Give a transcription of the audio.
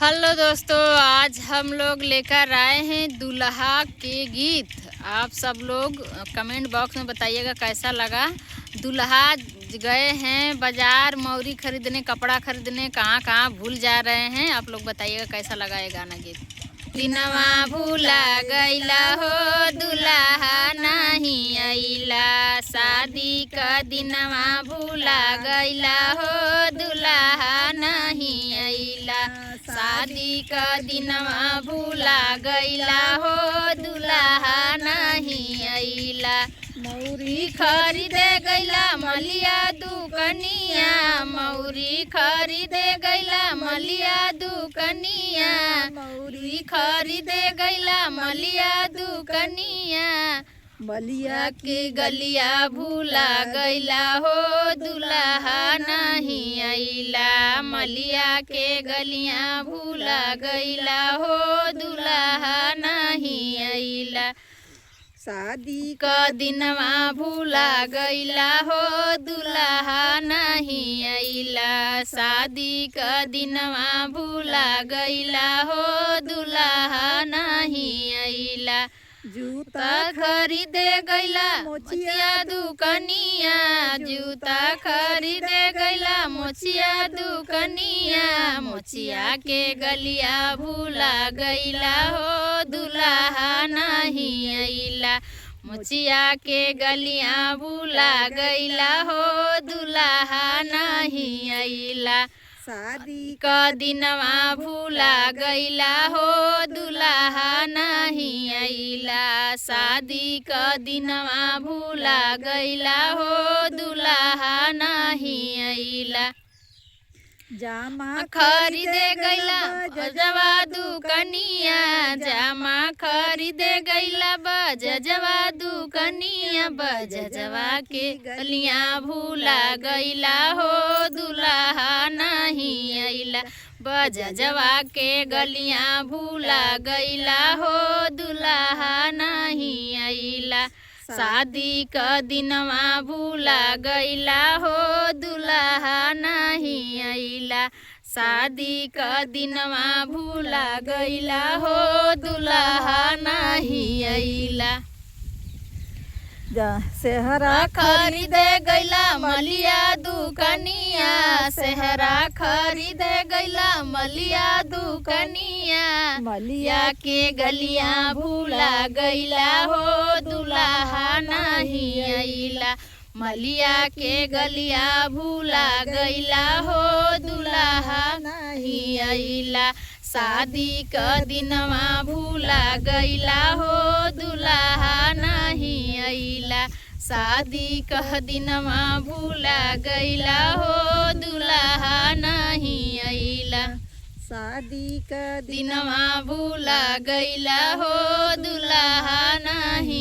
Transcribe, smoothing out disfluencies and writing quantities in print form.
Hello दोस्तों, आज हम लोग लेकर आए हैं दूल्हा के गीत। आप सब लोग कमेंट बॉक्स में बताइएगा कैसा लगा। दूल्हा गए हैं बाजार मौरी खरीदने, कपड़ा खरीदने, कहाँ कहाँ भूल जा रहे हैं। आप लोग बताइएगा कैसा लगा ये गाना गीत। दिनवा भूला गईला हो दूल्हा नहीं आइला, शादी का दिनवा भूला गईला हो दूल्हा नहीं आइला, शादी का दिनवा भूला गईला हो दूल्हा नहीं आइला। मौरी खरीदे गईला मलिया दुकनिया, मौरी खरीदे गईला मलिया दुकनिया, मौरी खरीदे गईला मलिया दुकनिया, मलिया के गलिया भूला गईला हो दूल्हा नहीं आइला, मलिया के गलिया भूला गईला हो दूल्हा नहीं आइला। शादी का दिनवा भूला गईला हो दूल्हा नहीं आइला, शादी का दिनवा भूला गईला हो दूल्हा नहीं आइला। जूता खरीदे गईला मोचिया दुकनिया, जूता खरीदे गईला मोचिया दुकनिया, मोचिया के गलिया भूला गईला हो दूल्हा नहीं आइला, मोचिया के गलिया भूला गईला हो दूल्हा नहीं आइला। शादी का दिनवा भूला गईला हो दूल्हा नहीं आइला, शादी का दिनवा भूला गईला हो दूल्हा नहीं आइला। जामा खरीदे गईला बजवा दुकनिया, जामा खरीदे गईला बजवा दुकनिया, बजवा के गलियां भूला गईला हो दूल्हा नहीं आइला, बजवा के गलियां भूला गईला हो दूल्हा नहीं आइला। शादी का दिनवा भूला गईला हो दूल्हा नहीं आइला, शादी का दिनवा भूला गईला हो दूल्हा नहीं आइला। सेहरा खरीदे गईला मलिया दुकनिया, सेहरा खरीदे गईला मलिया दुकनिया, मलिया के गलियां भूला गईला हो दूल्हा नहीं आइला, मलिया के गलिया भूला गईला हो दूल्हा नहीं आइला। शादी का दिनवा भूला गईला हो दूल्हा नहीं आइला, शादी का दिनवा भूला गईला हो दूल्हा नहीं आइला, शादी का दिनवा भूला गईला हो दूल्हा नहीं